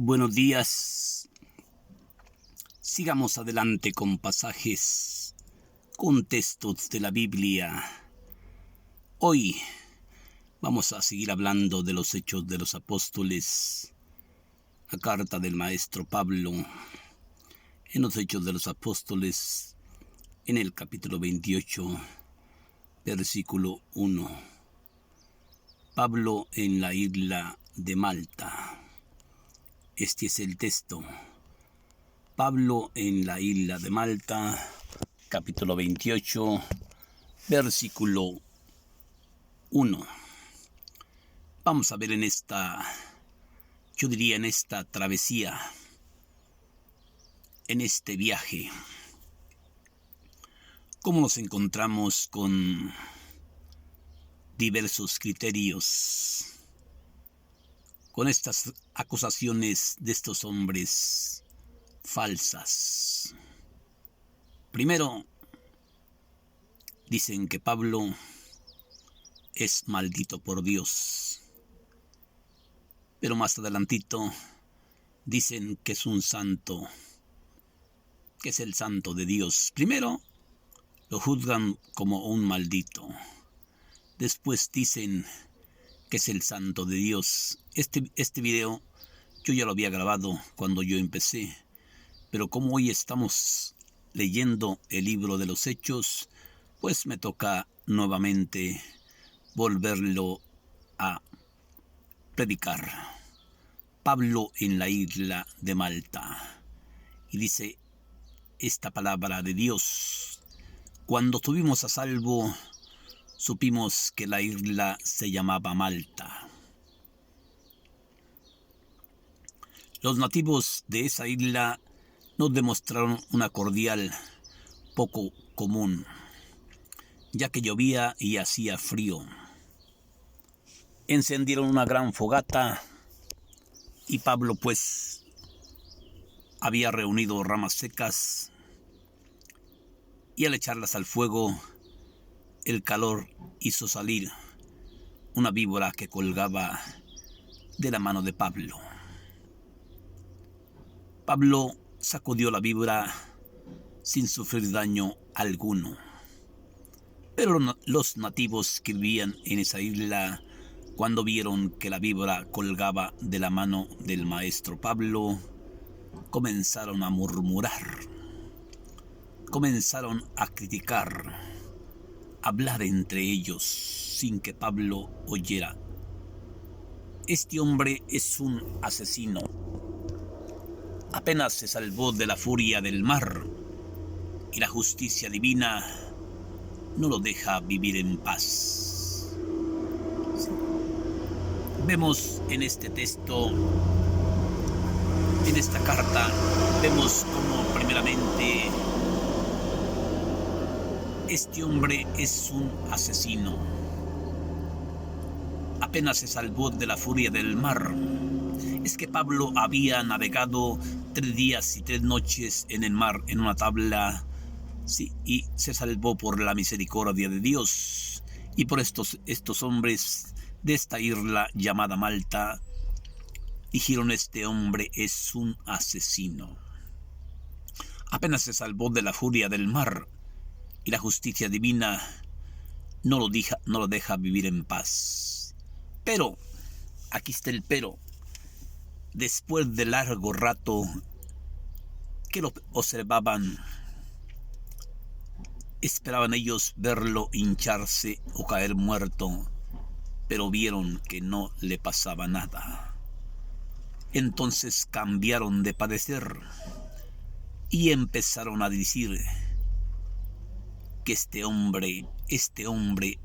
Buenos días. Sigamos adelante con pasajes, con textos de la Biblia. Hoy vamos a seguir hablando de los Hechos de los Apóstoles, la carta del maestro Pablo, en los Hechos de los Apóstoles, en el capítulo 28, versículo 1. Pablo en la isla de Malta. Este es el texto. Pablo en la isla de Malta, capítulo 28, versículo 1. Vamos a ver en esta travesía, en este viaje, cómo nos encontramos con diversos criterios, con estas acusaciones de estos hombres falsas. Primero, dicen que Pablo es maldito por Dios, pero más adelantito dicen que es un santo, que es el santo de Dios. Primero lo juzgan como un maldito, después dicen que es el santo de Dios. Este video yo ya lo había grabado cuando yo empecé, pero como hoy estamos leyendo el libro de los Hechos, pues me toca nuevamente volverlo a predicar. Pablo en la isla de Malta. Y dice esta palabra de Dios: cuando estuvimos a salvo, supimos que la isla se llamaba Malta. Los nativos de esa isla nos demostraron una cordial poco común, ya que llovía y hacía frío. Encendieron una gran fogata y Pablo pues había reunido ramas secas, y al echarlas al fuego, el calor hizo salir una víbora que colgaba de la mano de Pablo. Pablo sacudió la víbora sin sufrir daño alguno. Pero los nativos que vivían en esa isla, cuando vieron que la víbora colgaba de la mano del maestro Pablo, comenzaron a murmurar, comenzaron a criticar, hablar entre ellos sin que Pablo oyera. Este hombre es un asesino. Apenas se salvó de la furia del mar y la justicia divina no lo deja vivir en paz. Vemos en este texto, en esta carta, vemos como primeramente este hombre es un asesino. Apenas se salvó de la furia del mar. Es que Pablo había navegado 3 días y 3 noches en el mar en una tabla, sí, y se salvó por la misericordia de Dios. Y por estos hombres de esta isla llamada Malta dijeron: este hombre es un asesino. Apenas se salvó de la furia del mar y la justicia divina no lo deja vivir en paz. Pero, aquí está el pero. Después de largo rato que lo observaban, esperaban ellos verlo hincharse o caer muerto, pero vieron que no le pasaba nada. Entonces cambiaron de parecer y empezaron a decir que este hombre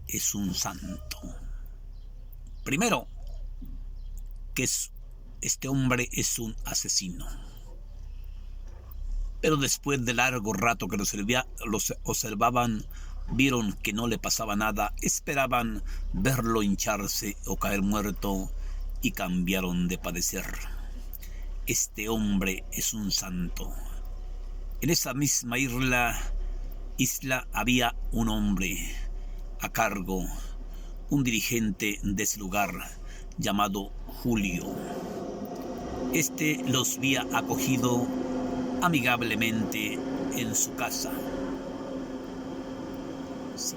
es un santo. Primero, que este hombre es un asesino. Pero después de largo rato que los observaban, vieron que no le pasaba nada, esperaban verlo hincharse o caer muerto y cambiaron de parecer. Este hombre es un santo. En esa misma isla había un hombre a cargo, un dirigente de ese lugar llamado Julio. Este los había acogido amigablemente en su casa. Sí.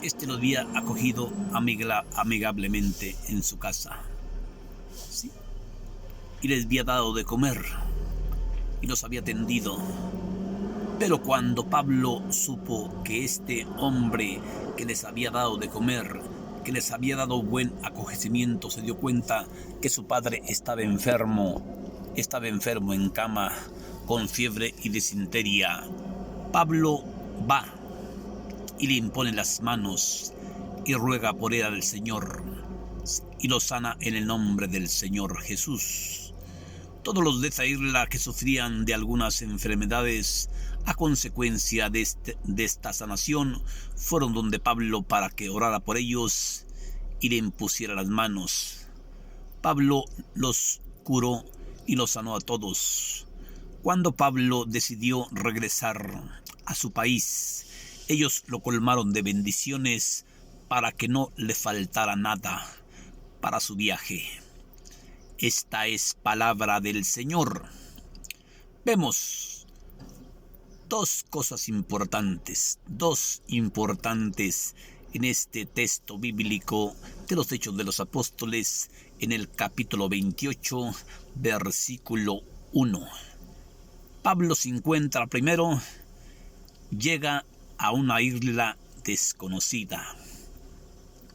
Este los había acogido amigablemente en su casa. Sí. Y les había dado de comer y los había atendido. Pero cuando Pablo supo que este hombre que les había dado de comer, que les había dado buen acogimiento, se dio cuenta que su padre estaba enfermo en cama, con fiebre y disentería. Pablo va y le impone las manos y ruega por él al Señor y lo sana en el nombre del Señor Jesús. Todos los de esa isla que sufrían de algunas enfermedades a consecuencia de esta sanación fueron donde Pablo para que orara por ellos y le impusiera las manos. Pablo los curó y los sanó a todos. Cuando Pablo decidió regresar a su país, ellos lo colmaron de bendiciones para que no le faltara nada para su viaje. Esta es palabra del Señor. Vemos dos cosas importantes, en este texto bíblico de los Hechos de los Apóstoles, en el capítulo 28, versículo 1. Pablo se encuentra primero, llega a una isla desconocida,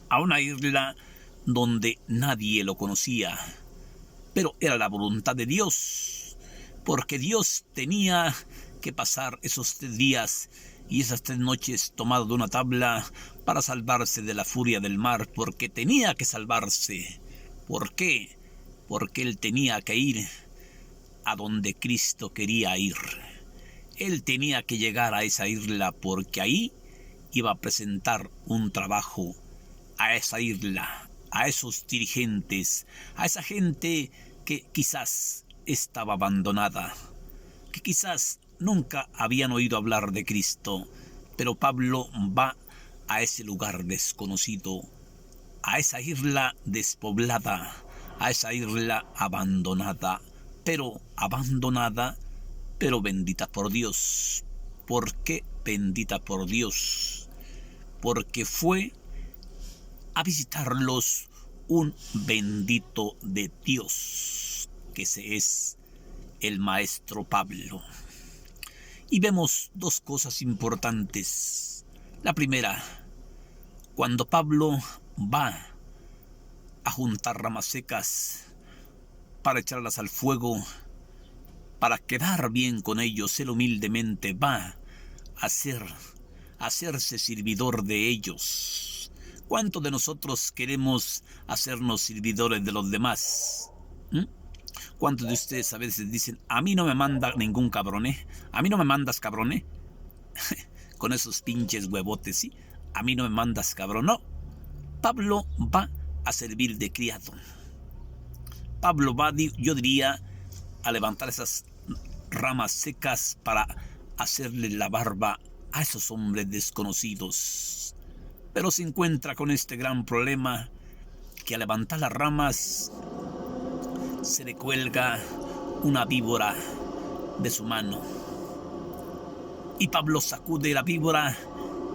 a una isla donde nadie lo conocía, pero era la voluntad de Dios, porque Dios tenía que pasar esos 3 días y esas 3 noches tomado de una tabla para salvarse de la furia del mar, porque tenía que salvarse. ¿Por qué? Porque él tenía que ir a donde Cristo quería ir. Él tenía que llegar a esa isla porque ahí iba a presentar un trabajo a esa isla, a esos dirigentes, a esa gente que quizás estaba abandonada, que quizás nunca habían oído hablar de Cristo, pero Pablo va a ese lugar desconocido, a esa isla despoblada, a esa isla abandonada, pero bendita por Dios. ¿Por qué bendita por Dios? Porque fue a visitarlos un bendito de Dios, que ese es el maestro Pablo. Y vemos 2 cosas importantes. La primera, cuando Pablo va a juntar ramas secas para echarlas al fuego, para quedar bien con ellos, él humildemente va a hacerse servidor de ellos. ¿Cuántos de nosotros queremos hacernos servidores de los demás? ¿Cuántos de ustedes a veces dicen, a mí no me manda ningún cabrón, a mí no me mandas cabrón, con esos pinches huevotes, ¿sí? A mí no me mandas cabrón, no. Pablo va a servir de criado. Pablo va, yo diría, a levantar esas ramas secas para hacerle la barba a esos hombres desconocidos. Pero se encuentra con este gran problema, que al levantar las ramas se le cuelga una víbora de su mano. Y Pablo sacude la víbora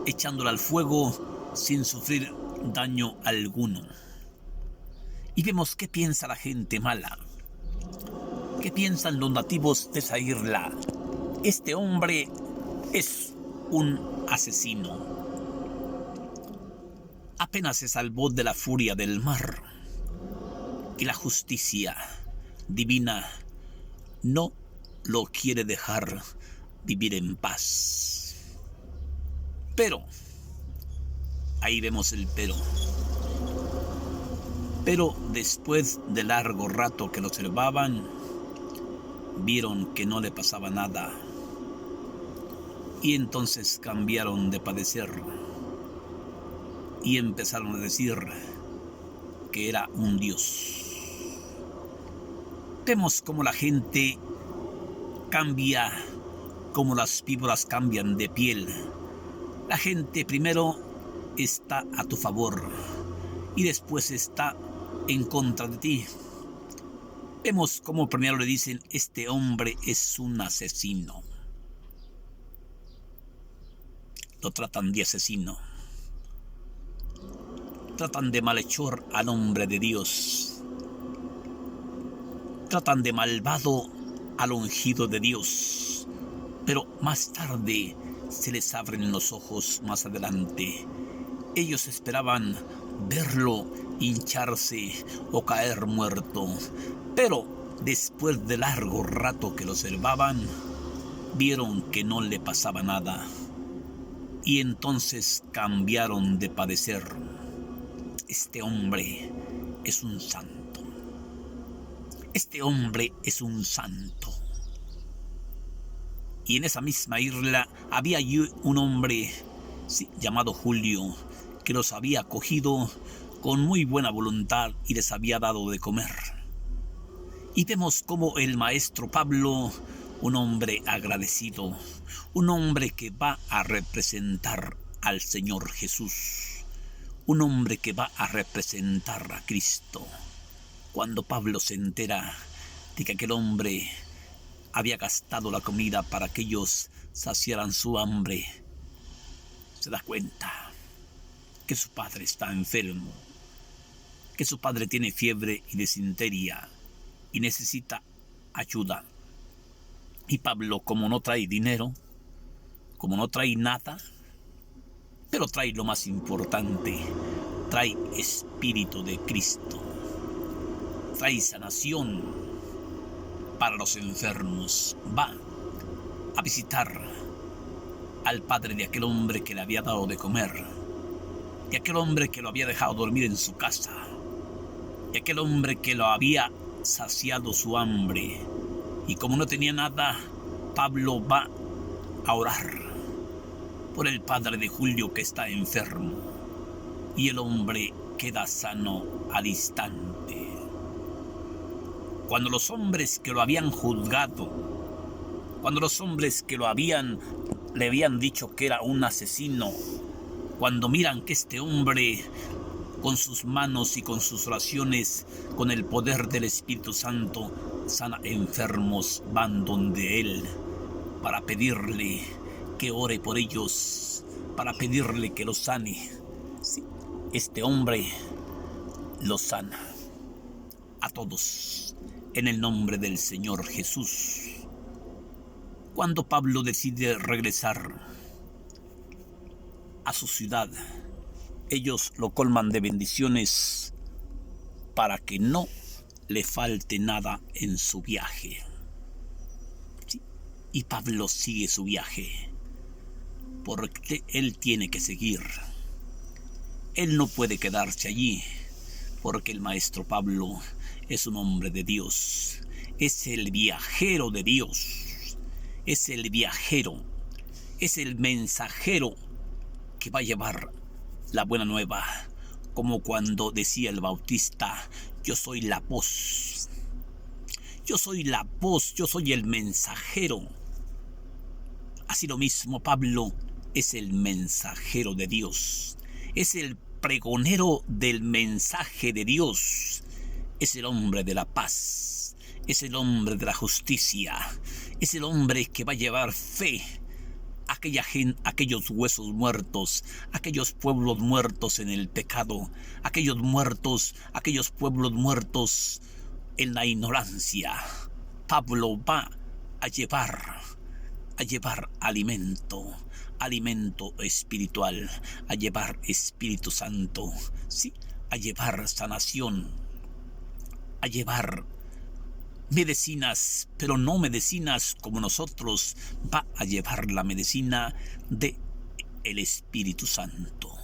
echándola al fuego sin sufrir daño alguno. Y vemos qué piensa la gente mala. ¿Qué piensan los nativos de esa isla? Este hombre es un asesino. Apenas se salvó de la furia del mar. Y la justicia divina no lo quiere dejar vivir en paz. Pero, ahí vemos el pero. Pero después de largo rato que lo observaban, vieron que no le pasaba nada. Y entonces cambiaron de padecer. Y empezaron a decir que era un dios. Vemos cómo la gente cambia, como las víboras cambian de piel. La gente primero está a tu favor y después está en contra de ti. Vemos cómo primero le dicen, este hombre es un asesino. Lo tratan de asesino. Tratan de malhechor al hombre de Dios. Tratan de malvado al ungido de Dios. Pero más tarde se les abren los ojos más adelante. Ellos esperaban verlo hincharse o caer muerto. Pero después de largo rato que lo observaban, vieron que no le pasaba nada. Y entonces cambiaron de padecer. Este hombre es un santo. Este hombre es un santo. Y en esa misma isla había allí un hombre llamado Julio, que los había acogido con muy buena voluntad y les había dado de comer. Y vemos cómo el maestro Pablo, un hombre agradecido, un hombre que va a representar al Señor Jesús, un hombre que va a representar a Cristo. Cuando Pablo se entera de que aquel hombre había gastado la comida para que ellos saciaran su hambre, se da cuenta que su padre está enfermo, que su padre tiene fiebre y disentería y necesita ayuda. Y Pablo, como no trae dinero, como no trae nada, pero trae lo más importante, trae Espíritu de Cristo, trae sanación para los enfermos. Va a visitar al padre de aquel hombre que le había dado de comer, de aquel hombre que lo había dejado dormir en su casa, de aquel hombre que lo había saciado su hambre. Y como no tenía nada, Pablo va a orar por el padre de Julio que está enfermo. Y el hombre queda sano al instante. Cuando los hombres que lo habían juzgado, cuando los hombres que le habían dicho que era un asesino, cuando miran que este hombre, con sus manos y con sus oraciones, con el poder del Espíritu Santo, sana enfermos, van donde él para pedirle que ore por ellos, para pedirle que los sane. Sí, este hombre los sana a todos en el nombre del Señor Jesús. Cuando Pablo decide regresar a su ciudad, ellos lo colman de bendiciones para que no le falte nada en su viaje. Sí, y Pablo sigue su viaje, porque él tiene que seguir. Él no puede quedarse allí, porque el maestro Pablo es un hombre de Dios, es el viajero de Dios, es el viajero, es el mensajero que va a llevar la buena nueva, como cuando decía el Bautista, yo soy la voz, yo soy la voz, yo soy el mensajero. Así lo mismo Pablo es el mensajero de Dios, es el pregonero del mensaje de Dios, es el hombre de la paz, es el hombre de la justicia, es el hombre que va a llevar fe a aquellos huesos muertos, aquellos pueblos muertos en el pecado, aquellos pueblos muertos en la ignorancia. Pablo va a llevar alimento espiritual, a llevar Espíritu Santo, sí, a llevar sanación, a llevar medicinas, pero no medicinas como nosotros, va a llevar la medicina de el Espíritu Santo.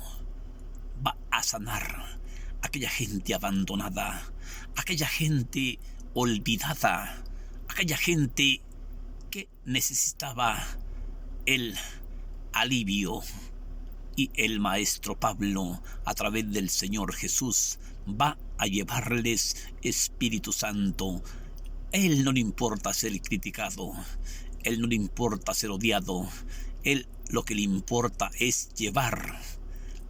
Va a sanar aquella gente abandonada, aquella gente olvidada, aquella gente que necesitaba el alivio. Y el maestro Pablo, a través del Señor Jesús, va a llevarles Espíritu Santo. Él no le importa ser criticado, él no le importa ser odiado, él lo que le importa es llevar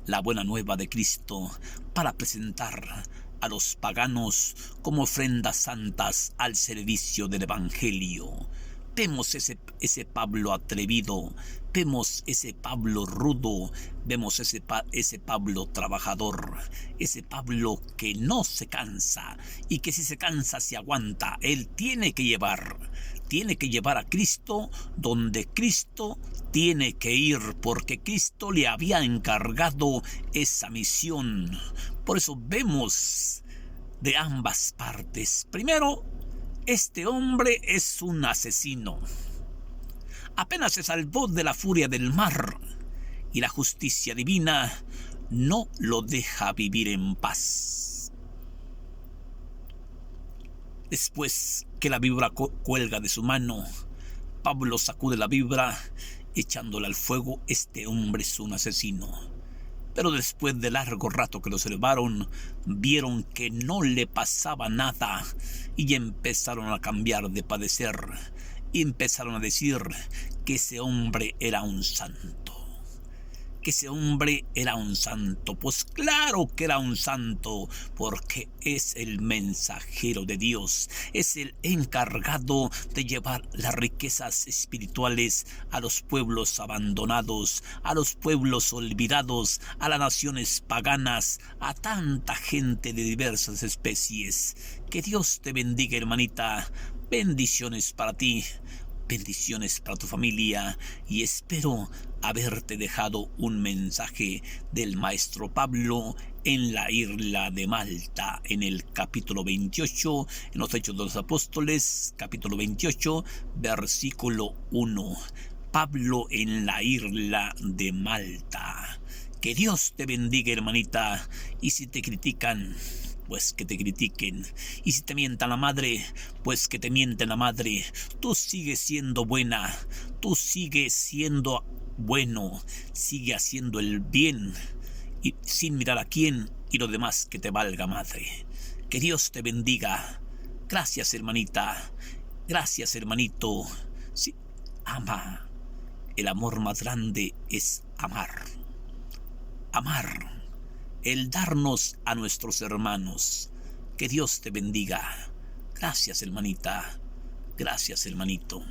la buena nueva de Cristo para presentar a los paganos como ofrendas santas al servicio del Evangelio. Vemos ese Pablo atrevido, vemos ese Pablo rudo, vemos ese Pablo trabajador, ese Pablo que no se cansa y que si se cansa se aguanta. Él tiene que llevar a Cristo donde Cristo tiene que ir, porque Cristo le había encargado esa misión. Por eso vemos de ambas partes. Primero, este hombre es un asesino. Apenas se salvó de la furia del mar y la justicia divina no lo deja vivir en paz. Después que la víbora cuelga de su mano, Pablo sacude la víbora echándola al fuego. Este hombre es un asesino. Pero después de largo rato que lo observaron, vieron que no le pasaba nada y empezaron a cambiar de padecer y empezaron a decir que ese hombre era un santo. Que ese hombre era un santo. Pues claro que era un santo, porque es el mensajero de Dios, es el encargado de llevar las riquezas espirituales a los pueblos abandonados, a los pueblos olvidados, a las naciones paganas, a tanta gente de diversas especies. Que Dios te bendiga, hermanita. Bendiciones para ti. Bendiciones para tu familia, y espero haberte dejado un mensaje del maestro Pablo en la isla de Malta, en el capítulo 28, en los Hechos de los Apóstoles, capítulo 28, versículo 1. Pablo en la isla de Malta. Que Dios te bendiga, hermanita, y si te critican, pues que te critiquen, y si te mientan la madre, pues que te mienten la madre. Tú sigues siendo buena, tú sigues siendo bueno, sigue haciendo el bien y sin mirar a quién, y lo demás que te valga madre. Que Dios te bendiga. Gracias, hermanita, gracias, hermanito. Sí, ama. El amor más grande es amar. Amar. El darnos a nuestros hermanos. Que Dios te bendiga. Gracias, hermanita. Gracias, hermanito.